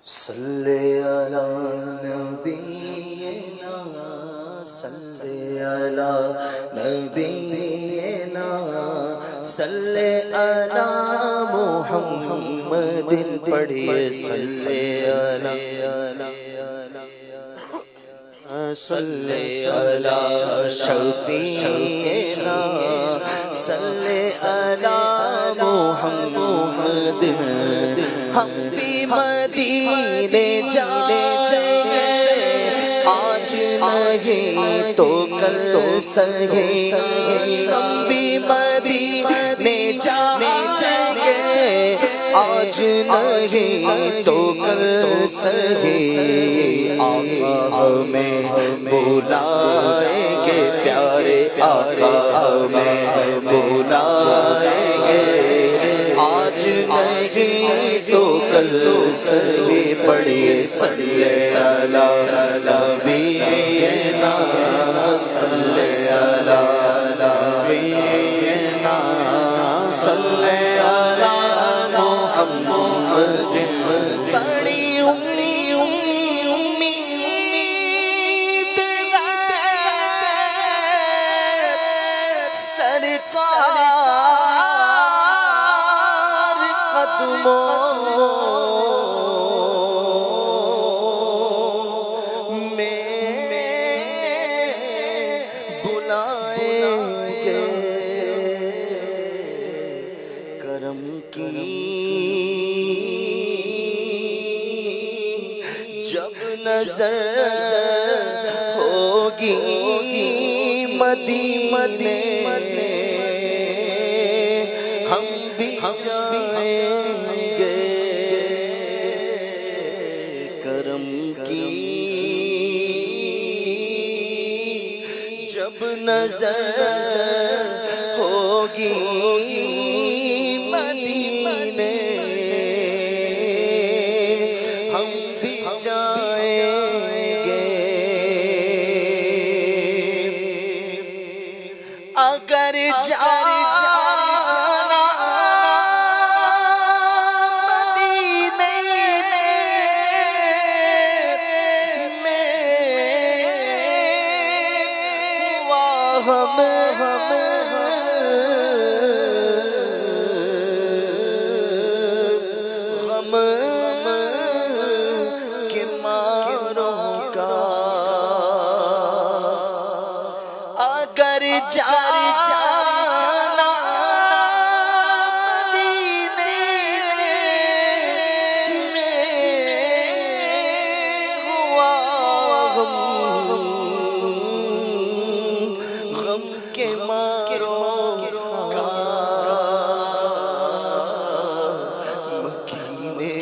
صلی علی نبینا صلی علی نبینا صلی علی محمد پڑھیے صلی علی صلی علی شفیعنا صلی علی محمد ہم بھی مدینے جائیں گے آج نہیں تو کل سہی ہم بھی مدینے جائیں گے آج نہیں تو کل سہی آقا ہمیں بلائیں گے پیارے آقا ہمیں بلائیں گے آج نہیں تو کل سہی پڑھیے صلی علی نبینا صلی علی نبینا صلی علی محمد بڑی امید سرکار قدموں میں بلائیں گے کرم کی جب نظر ہوگی مدینے ہم بھی جائیں گے کرم کی جب نظر ہوگی مدینے ہم بھی جائیں گے اگر جانا مدینے میں ہم غم کے ماروں کا اگر جانا مدینے میں ہوا غم کے ماروں کا مکینے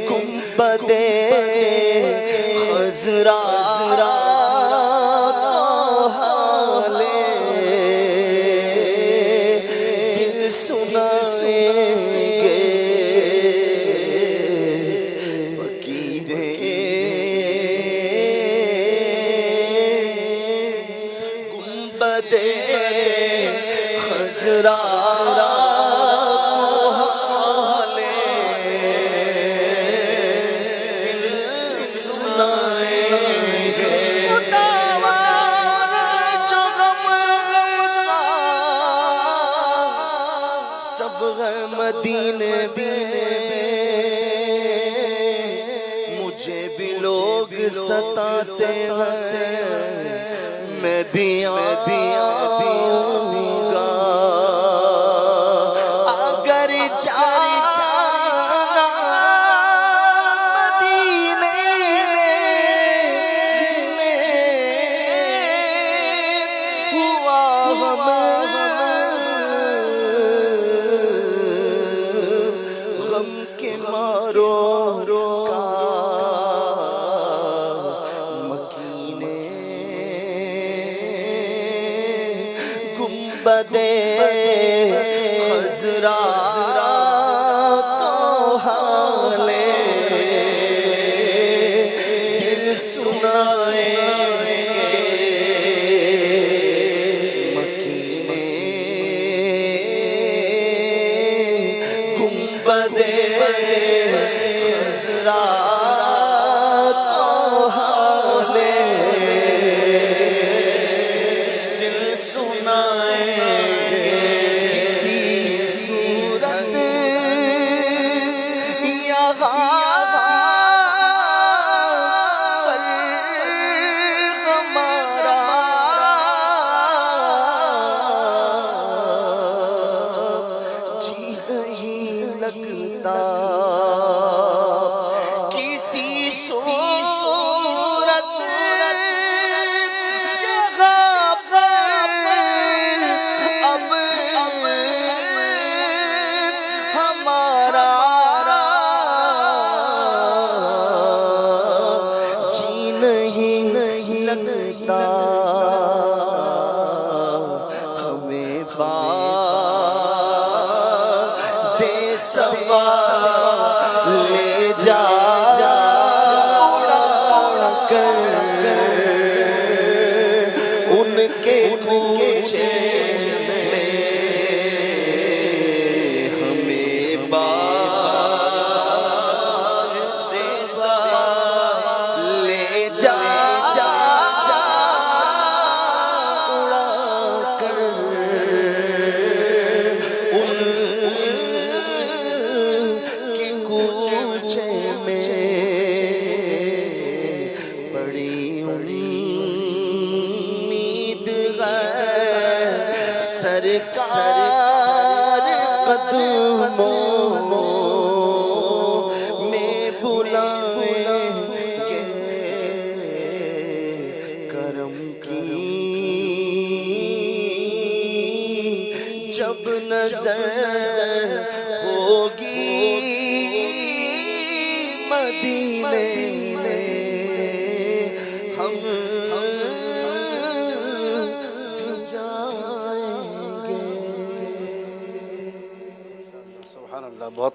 گنبد خضرا خضرا سب مدینے مجھے بھی لوگ ستاتے ہیں میں بھی آؤں گا اگر جانا مدینے میں ہوا غم کے ماروں کا مکینے گنبد خضرا تو حالے دل سنائیں مکینے گنبد حضرات کو حال دل سنائیں گے کسی صورت یہاں لگتا کسی صورت یہاں پر اب ہمارا جی نہیں لگتا ہمیں لے جا اڑا کر ان کے کوچے میں ہمیں باغ سے لے جا اڑا کر ان کوچے میں بڑی امید ہے سرکار قدموں میں بلائیں گے کرم کی جب نظر ہوگی مدینے میں ہم جائیں گے۔ سبحان اللہ، بہت